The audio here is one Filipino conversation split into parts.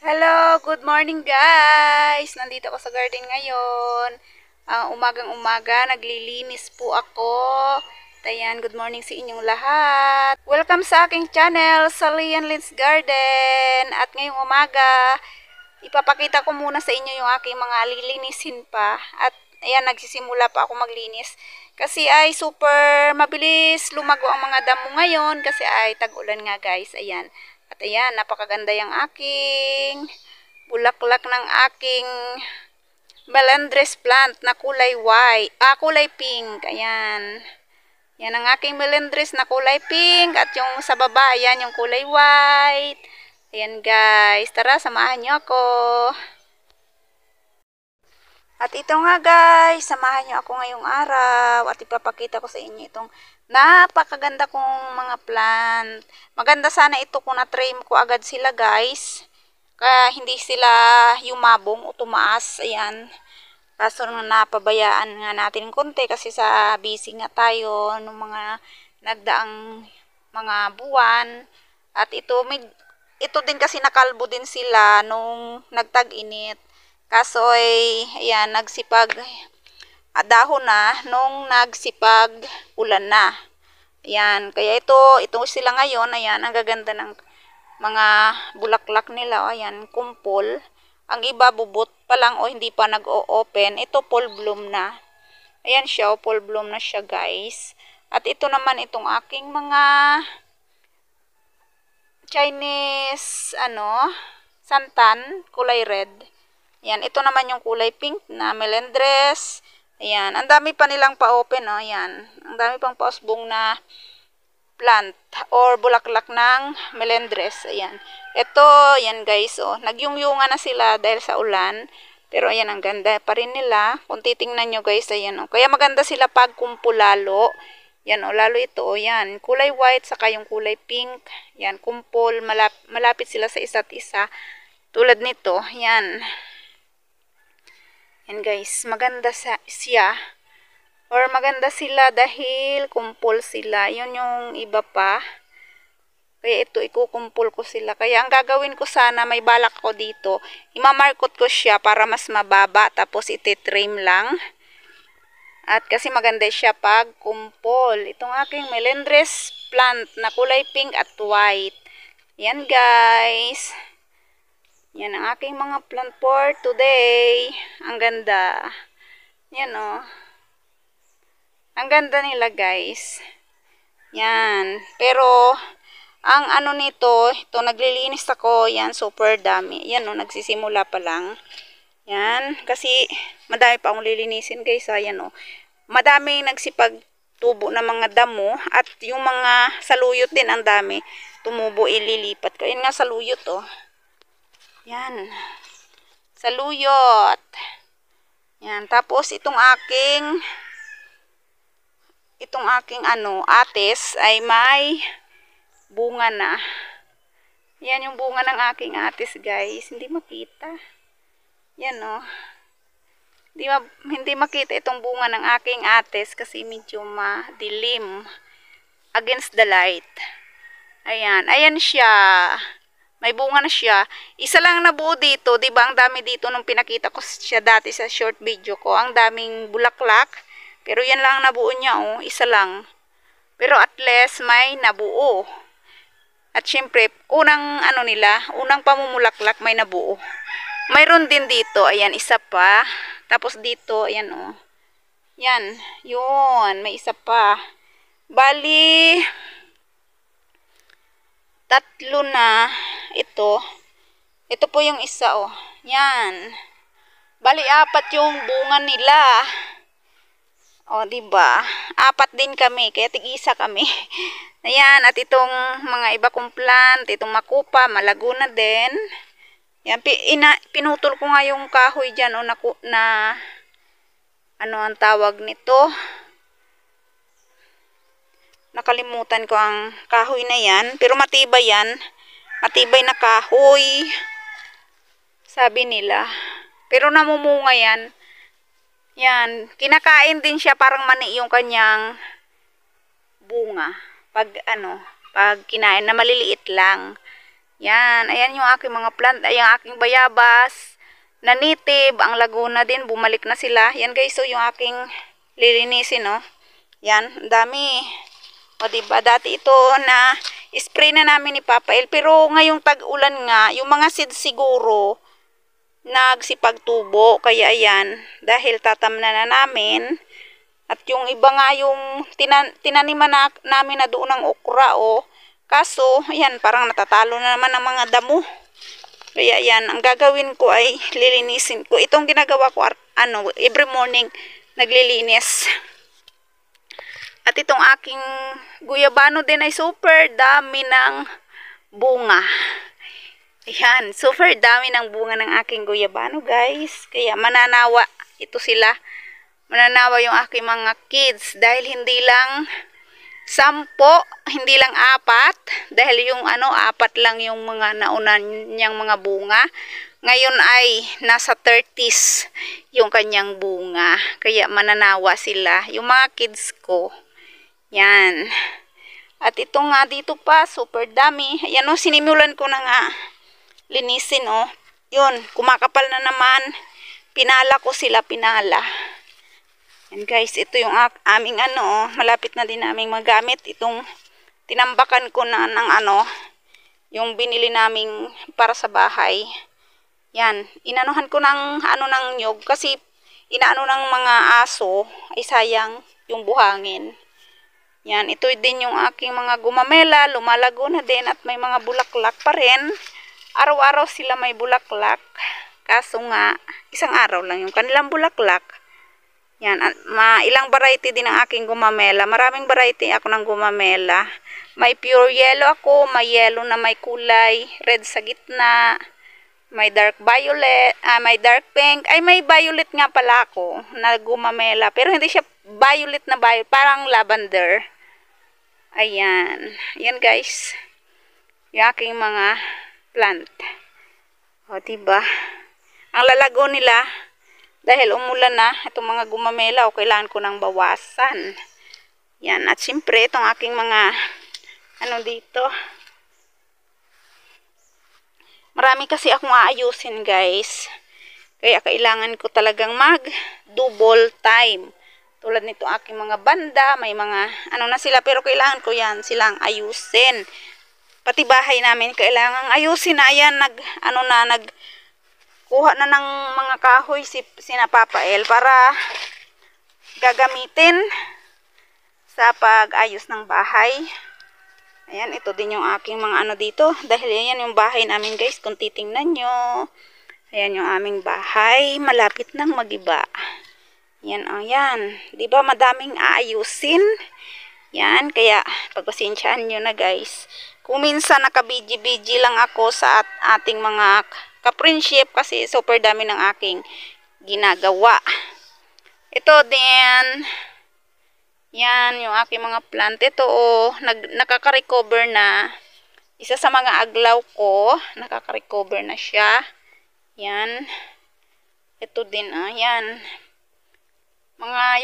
Hello, good morning guys! Nandito ako sa garden ngayon. Umagang-umaga, naglilinis po ako. Ayan, good morning sa inyong lahat. Welcome sa aking channel, Salian Lynn's Garden. At ngayong umaga, ipapakita ko muna sa inyo yung aking mga lilinisin pa. At ayan, nagsisimula pa ako maglinis. Kasi ay super mabilis lumago ang mga damo ngayon kasi ay tag-ulan nga guys. Ayan. At ayan, napakaganda yung aking bulaklak ng aking melendres plant na kulay white, kulay pink. Ayan. Yan ang aking melendres na kulay pink at yung sa baba, ayan yung kulay white. Ayan guys, tara samahan niyo ako. At ito nga guys, samahan niyo ako ngayong araw at ipapakita ko sa inyo itong napakaganda kong mga plant. Maganda sana ito kung na-trim ko agad sila guys. Kaya hindi sila yumabong o tumaas. Ayan. Kaso napabayaan nga natin konti kasi sa busy nga tayo ng mga nagdaang mga buwan. At ito din kasi nakalbo din sila nung nagtag-init. Kaso ay, ayan, nagsipag dahon na nung nagsipag ulan na. Ayan, kaya ito sila ngayon, ayan, ang gaganda ng mga bulaklak nila. Ayan, kumpol. Ang iba bubot pa lang o hindi pa nag-o-open. Ito full bloom na. Ayan siya, full bloom na siya guys. At ito naman itong aking mga Chinese, santan, kulay red. Ayan, ito naman yung kulay pink na melendres. Ayan, ang dami pa nilang pa-open, oh. Ayan, ang dami pang pausbong na plant or bulaklak ng melendres. Ayan, ito, ayan guys, oh. Nagyungyunga na sila dahil sa ulan. Pero ayan, ang ganda pa rin nila. Kung titingnan nyo guys, ayan, oh. Kaya maganda sila pag kumpulalo. Yan, oh, lalo ito, oh, yan. Kulay white, saka yung kulay pink. Yan, kumpol, malapit sila sa isa't isa. Tulad nito, yan. Yan guys, maganda siya. Or maganda sila dahil kumpol sila. Yun yung iba pa. Kaya ito, ikukumpol ko sila. Kaya ang gagawin ko sana, may balak ko dito. Imamarkot ko siya para mas mababa. Tapos iti-trim lang. At kasi maganda siya pag kumpol. Itong aking melendres plant na kulay pink at white. Yan guys. Yan ang aking mga plant for today. Ang ganda. Yan o. Ang ganda nila guys. Yan. Pero, ang ano nito, ito naglilinis ako. Yan, super dami. Yan o, nagsisimula pa lang. Yan. Kasi, madami pa akong lilinisin guys. Ayan o. Madami nagsipagtubo ng mga damo. At yung mga saluyot din ang dami. Tumubo, ililipat ko. Yan nga saluyot o. Yan. Saluyot. Yan. Tapos, itong aking ates ay may bunga na. Yan yung bunga ng aking ates, guys. Hindi makita. Yan, oh. Hindi makita itong bunga ng aking ates kasi medyo madilim against the light. Ayan. Ayan siya. May bunga na siya. Isa lang nabuo dito. Diba ang dami dito nung pinakita ko siya dati sa short video ko. Ang daming bulaklak. Pero yan lang nabuo niya, oh. Isa lang. Pero at least may nabuo. At syempre, unang pamumulaklak may nabuo. Mayroon din dito. Ayan, isa pa. Tapos dito, ayan, oh. Yan. Yun. May isa pa. Bali, 3 na ito. Ito po yung isa, oh. Yan. Bali, 4 yung bunga nila. O, diba? 4 din kami. Kaya tig-isa kami. Ayan. At itong mga iba kong plant, itong makupa, malago na din. Yan. Pinutol ko nga yung kahoy dyan, o, ano ang tawag nito? Nakalimutan ko ang kahoy na yan. Pero matibay yan. Matibay na kahoy. Sabi nila. Pero namumunga yan. Yan. Kinakain din siya, parang mani yung kanyang bunga. Pag kinain na maliliit lang. Yan, ayan yung aking mga plant, ay yung aking bayabas, na native, ang Laguna din, bumalik na sila. Yan guys, so yung aking lilinisin, no. Yan, ang dami. O diba, dati ito na spray na namin ni Papa El, pero ngayong tag-ulan nga, yung mga seeds siguro, nagsipagtubo, kaya ayan, dahil tatamnan na namin, at yung iba nga yung tinaniman namin na doon ng okra, kaso, ayan, parang natatalo na naman ang mga damo. Kaya ayan, ang gagawin ko ay lilinisin ko. Itong ginagawa ko, every morning, naglilinis. At itong aking guyabano din ay super dami ng bunga. Ayan, super dami ng bunga ng aking guyabano guys. Kaya mananawa ito sila. Mananawa yung aking mga kids dahil hindi lang 10, hindi lang 4. Dahil yung 4 lang yung mga nauna niyang mga bunga. Ngayon ay nasa 30s yung kanyang bunga. Kaya mananawa sila. Yung mga kids ko. Yan. At ito nga dito pa, super dami. Ayan sinimulan ko na nga linisin Yun, kumakapal na naman. Pinala ko sila, pinala. Yan guys, ito yung aming malapit na din naming magamit. Itong tinambakan ko na ng yung binili naming para sa bahay. Yan, inanuhan ko ng ng nyog kasi inaano ng mga aso ay sayang yung buhangin. Yan, ito din yung aking mga gumamela, lumalago na din at may mga bulaklak pa rin. Araw-araw sila may bulaklak. Kaso nga, isang araw lang yung kanilang bulaklak. Yan, ilang variety din ang aking gumamela. Maraming variety ako ng gumamela. May pure yellow ako, may yellow na may kulay, red sa gitna. May dark violet, may dark pink. Ay, may violet nga pala ako na gumamela. Pero hindi siya violet na violet, parang lavender. Ayan. Ayan guys. Yung aking mga plant. O, diba? Ang lalago nila, dahil umulan na, itong mga gumamela, kailangan ko nang bawasan. Yan. At siyempre, itong aking mga, dito. Marami kasi akong aayusin guys. Kaya kailangan ko talagang mag-double time. Tulad nito aking mga banda, may mga na sila, pero kailangan ko yan silang ayusin. Pati bahay namin kailangan ayusin na. Ayan, kuha na ng mga kahoy sina Papa El para gagamitin sa pag-ayos ng bahay. Ayan, ito din yung aking mga dito. Dahil yan yung bahay namin guys, kung titingnan nyo. Ayan yung aming bahay, malapit nang magiba. Yan, yan. Diba madaming aayusin? Yan, kaya pagpasensyaan nyo na guys. Kung minsan nakabiji-biji lang ako sa ating mga ka-friendship kasi super dami ng aking ginagawa. Ito din, yan, yung aking mga plant. Ito, nakaka-recover na. Isa sa mga aglaw ko, nakaka-recover na siya. Yan. Ito din, yan.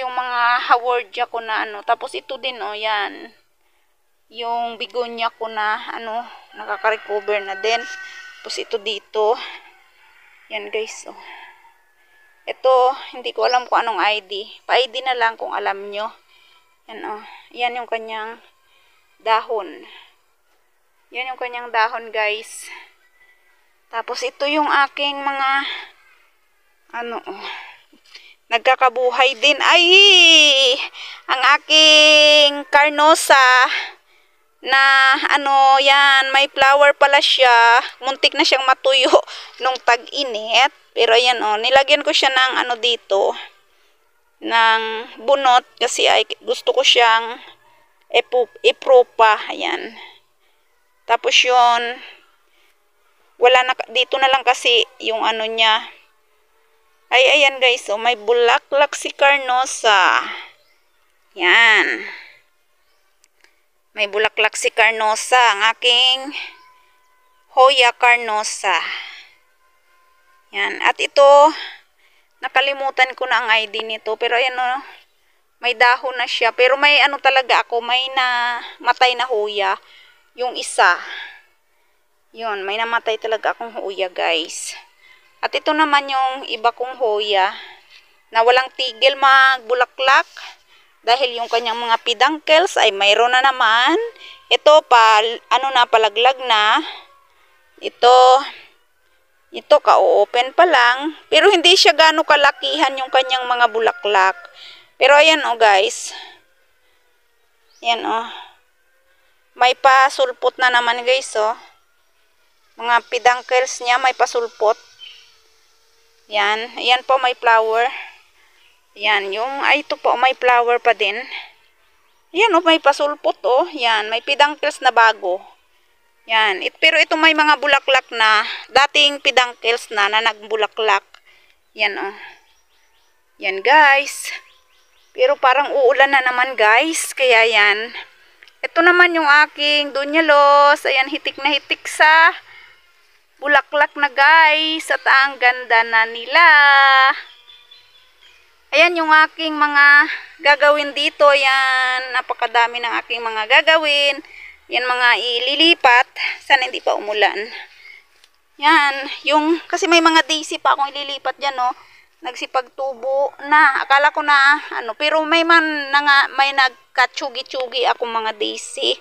Yung mga hawordia ko na Tapos ito din, yan. Yung bigonia ko na, nakaka-recover na din. Tapos ito dito. Yan guys, Ito, hindi ko alam kung anong ID. Pa-ID na lang kung alam nyo. Yan, yan yung kanyang dahon. Yan yung kanyang dahon, guys. Tapos, ito yung aking mga, nagkakabuhay din. Ay! Ang aking carnosa, na, yan, may flower pala siya. Muntik na siyang matuyo nung tag-init. Pero, yan, nilagyan ko siya ng, dito, ng bunot kasi ay gusto ko siyang ipropa. Ayan. Tapos yun, wala na, dito na lang kasi yung niya. Ay, ayan guys, may bulaklak si carnosa. Yan. May bulaklak si carnosa, ang aking Hoya carnosa. Yan. At ito, nakalimutan ko na ang ID nito. Pero ayan may dahon na siya. Pero may talaga ako, may matay na Hoya. Yung isa. Yun, may namatay talaga akong hoya, guys. At ito naman yung iba kong hoya na walang tigil magbulaklak dahil yung kanyang mga peduncles ay mayroon na naman. Ito pa, palaglag na. Ito ka-open pa lang. Pero hindi siya gaano kalakihan yung kanyang mga bulaklak. Pero ayan guys. Ayan may pasulpot na naman guys Mga peduncles niya may pasulpot. Yan. Ayan po may flower. Yan. Ito po may flower pa din. Yan may pasulpot Yan. May peduncles na bago. Yan. Pero ito may mga bulaklak na. Dating peduncles na nagbulaklak. Yan Yan guys. Pero parang uulan na naman guys. Kaya yan. Ito naman yung aking dunyalos. Ayan, hitik na hitik sa bulaklak na guys. At ang ganda na nila. Ayan yung aking mga gagawin dito. Yan, napakadami ng aking mga gagawin. Yan mga ililipat. Sana hindi pa umulan. Yan, kasi may mga daisy pa akong ililipat dyan Nagsipagtubo na. Akala ko na pero may nagkatsugi-tsugi akong mga daisy.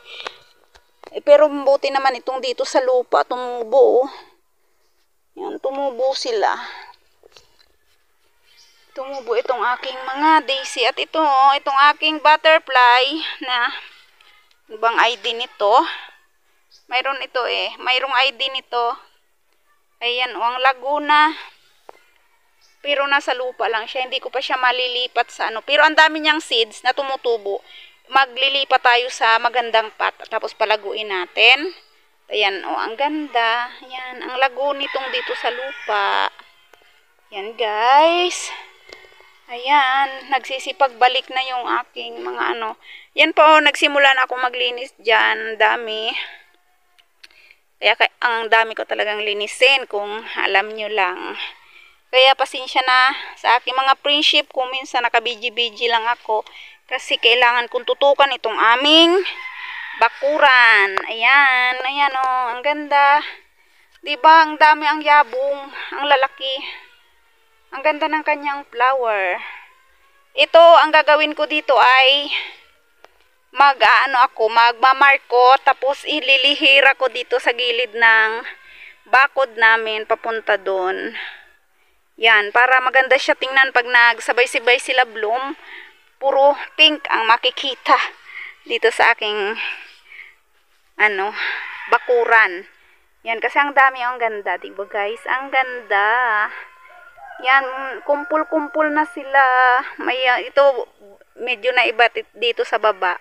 Pero buti naman itong dito sa lupa tumubo. Yan, tumubo sila. Tumubo itong aking mga daisy. At itong aking butterfly na ibang ID nito. Mayroon ito mayroong ID nito. Ayan ang Laguna. Pero nasa lupa lang siya. Hindi ko pa siya malilipat sa Pero ang dami niyang seeds na tumutubo. Maglilipat tayo sa magandang pot. Tapos palaguin natin. Ayan, ang ganda. Ayan, ang lago nitong dito sa lupa. Ayan, guys. Ayan, nagsisipagbalik na yung aking mga Yan po, nagsimula na ako maglinis dyan. Dami. Kaya ang dami ko talagang linisin kung alam nyo lang. Kaya pasensya na sa aking mga friendship kung minsan nakabiji-biji lang ako. Kasi kailangan kong tutukan itong aming bakuran. Ayan, ang ganda. Diba, ang dami ang yabong, ang lalaki. Ang ganda ng kanyang flower. Ito, ang gagawin ko dito ay magmamark ko, tapos ililihira ko dito sa gilid ng bakod namin papunta doon. Yan, para maganda siya tingnan pag nagsabay-sabay sila bloom. Puro pink ang makikita dito sa aking bakuran. Yan, kasi ang dami ang ganda, diba guys? Ang ganda. Yan, kumpul-kumpul na sila. Ito, medyo na iba dito sa baba.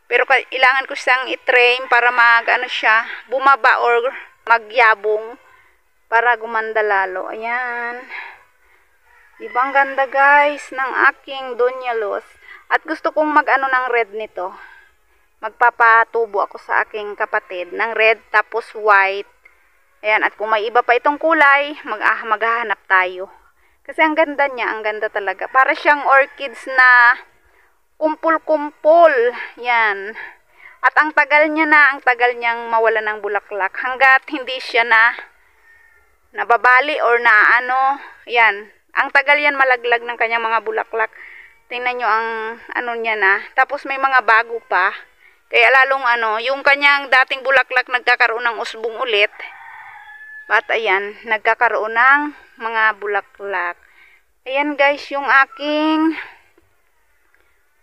Pero kailangan ko siyang i-train para siya, bumaba or magyabong. Para gumanda lalo. Ayan. Diba ang ganda guys ng aking dunyalos. At gusto kong ng red nito. Magpapatubo ako sa aking kapatid ng red tapos white. Ayan. At kung may iba pa itong kulay, maghahanap tayo. Kasi ang ganda niya. Ang ganda talaga. Para siyang orchids na kumpul-kumpul. Yan. At ang tagal niyang mawala ng bulaklak. Hanggat hindi siya nababali or yan. Ang tagal yan malaglag ng kanyang mga bulaklak. Tingnan nyo ang niya na. Tapos may mga bago pa. Kaya lalong yung kanyang dating bulaklak nagkakaroon ng usbong ulit. At ayan, nagkakaroon ng mga bulaklak. Ayan guys, yung aking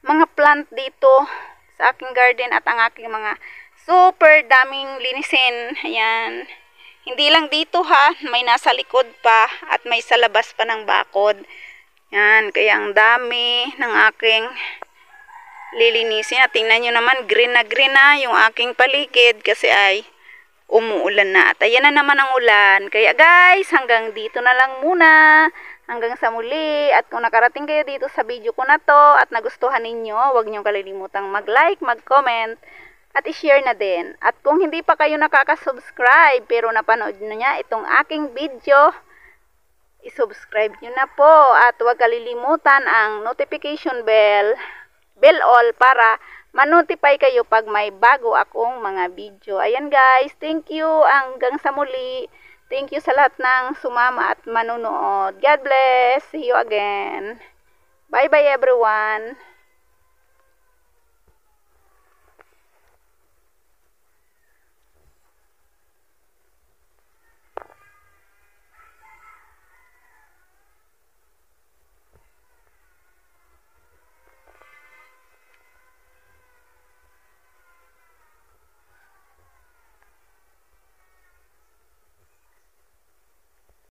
mga plant dito sa aking garden at ang aking mga super daming linisin. Ayan. Hindi lang dito may nasa likod pa at may sa labas pa ng bakod. Yan, kaya ang dami ng aking lilinisin. At tingnan nyo naman, green na yung aking paligid kasi ay umuulan na. At ayan na naman ang ulan. Kaya guys, hanggang dito na lang muna. Hanggang sa muli. At kung nakarating kayo dito sa video ko na to at nagustuhan ninyo, huwag nyo kalilimutang mag-like, mag-comment. At i-share na din. At kung hindi pa kayo nakaka-subscribe pero napanood nyo niya itong aking video, i-subscribe nyo na po. At huwag kalilimutan ang notification bell all para ma-notify kayo pag may bago akong mga video. Ayan guys, thank you hanggang sa muli. Thank you sa lahat ng sumama at manunood. God bless. See you again. Bye bye everyone.